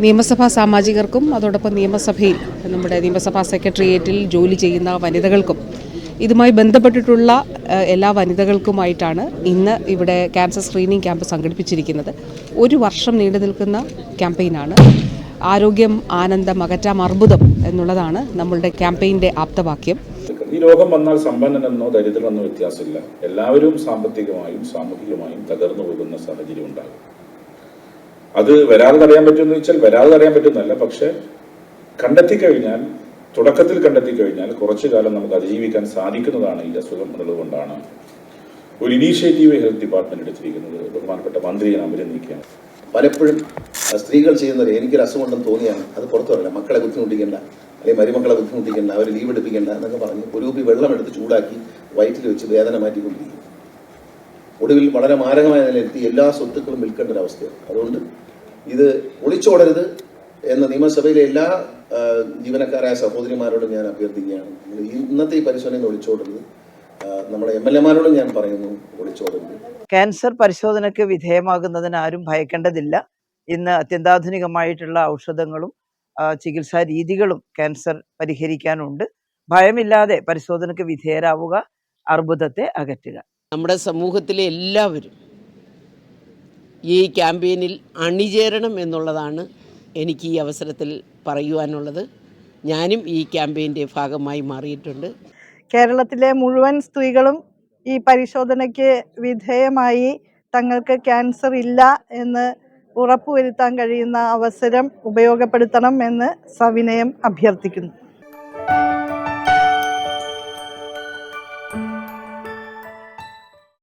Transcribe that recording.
നിയമസഭാ സാമാജികർക്കും അതോടൊപ്പം നിയമസഭയിൽ നമ്മുടെ നിയമസഭാ സെക്രട്ടേറിയറ്റിൽ ജോലി ചെയ്യുന്ന വനിതകൾക്കും ഇതുമായി ബന്ധപ്പെട്ടിട്ടുള്ള എല്ലാ വനിതകൾക്കുമായിട്ടാണ് ഇന്ന് ഇവിടെ ക്യാൻസർ സ്ക്രീനിംഗ് ക്യാമ്പ് സംഘടിപ്പിച്ചിരിക്കുന്നത്. ഒരു വർഷം നീണ്ടു നിൽക്കുന്ന ക്യാമ്പയിനാണ്. ആരോഗ്യം ആനന്ദം അകറ്റാം അർബുദം എന്നുള്ളതാണ് നമ്മളുടെ ക്യാമ്പയിൻ്റെ ആപ്തവാക്യം. ഈ രോഗം വന്നാൽ സമ്പന്നനെന്നോ ദരിദ്രനെന്നോ വ്യത്യാസമില്ല. എല്ലാവരും സാമ്പത്തികമായും സാമൂഹികമായും തകർന്നു പോകുന്ന സാഹചര്യം ഉണ്ടാകും. അത് വരാതെ തടയാൻ പറ്റുമെന്ന് വെച്ചാൽ വരാതെ തടയാൻ പറ്റുന്നല്ല, പക്ഷെ കണ്ടെത്തിക്കഴിഞ്ഞാൽ, തുടക്കത്തിൽ കണ്ടെത്തിക്കഴിഞ്ഞാൽ കുറച്ചു കാലം നമുക്ക് അതിജീവിക്കാൻ സാധിക്കുന്നതാണ് ഈ അസുഖം എന്നുള്ളതുകൊണ്ടാണ് ഒരു ഇനീഷ്യേറ്റീവ് ഹെൽത്ത് ഡിപ്പാർട്ട്മെന്റ് എടുത്തിരിക്കുന്നത്. ബഹുമാനപ്പെട്ട മന്ത്രിയെ ഞാൻ അഭിനന്ദിക്കുകയാണ്. പലപ്പോഴും സ്ത്രീകൾ ചെയ്യുന്നത് എനിക്കൊരു അസുഖം ഉണ്ടെന്ന് തോന്നിയാണ് അത് പുറത്തു പറയില്ല, മക്കളെ ബുദ്ധിമുട്ടിക്കേണ്ട അല്ലെങ്കിൽ മരുമക്കളെ ബുദ്ധിമുട്ടിക്കേണ്ട, അവർ ലീവ് എടുപ്പിക്കേണ്ട എന്നൊക്കെ പറഞ്ഞ് ഒരു കുപ്പി വെള്ളം എടുത്ത് ചൂടാക്കി വയറ്റിൽ വെച്ച് വേദന മാറ്റിക്കൊണ്ടിരിക്കും. ഒടുവിൽ വളരെ മാരകമായ നിലയിലെത്തി എല്ലാ സ്വത്തുക്കളും വിൽക്കേണ്ട ഒരു അവസ്ഥയാണ്. അതുകൊണ്ട് ഇത് ഒളിച്ചോടരുത് എന്ന് നിയമസഭയിലെ എല്ലാ ജീവനക്കാരായ സഹോദരിമാരോടും ഞാൻ അഭ്യർത്ഥിക്കുകയാണ്. ഇന്നത്തെ ഈ പരിശോധനയിൽ ഒളിച്ചോടരുത്. നമ്മുടെ MLA-മാരോടും ഞാൻ പറയുന്നു, ഒളിച്ചോടരുത്. ക്യാൻസർ പരിശോധനയ്ക്ക് വിധേയമാകുന്നതിന് ആരും ഭയക്കേണ്ടതില്ല. ഇന്ന് അത്യന്താധുനികമായിട്ടുള്ള ഔഷധങ്ങളും ചികിത്സാ രീതികളും ക്യാൻസർ പരിഹരിക്കാനുണ്ട്. ഭയമില്ലാതെ പരിശോധനയ്ക്ക് വിധേയരാവുക, അർബുദത്തെ അകറ്റുക. നമ്മുടെ സമൂഹത്തിലെ എല്ലാവരും ഈ ക്യാമ്പയിനിൽ അണിചേരണം എന്നുള്ളതാണ് എനിക്ക് ഈ അവസരത്തിൽ പറയുവാനുള്ളത്. ഞാനും ഈ ക്യാമ്പയിൻ്റെ ഭാഗമായി മാറിയിട്ടുണ്ട്. കേരളത്തിലെ മുഴുവൻ സ്ത്രീകളും ഈ പരിശോധനയ്ക്ക് വിധേയമായി തങ്ങൾക്ക് ക്യാൻസർ ഇല്ല എന്ന് ഉറപ്പുവരുത്താൻ കഴിയുന്ന അവസരം ഉപയോഗപ്പെടുത്തണം എന്ന് സവിനയം അഭ്യർത്ഥിക്കുന്നു.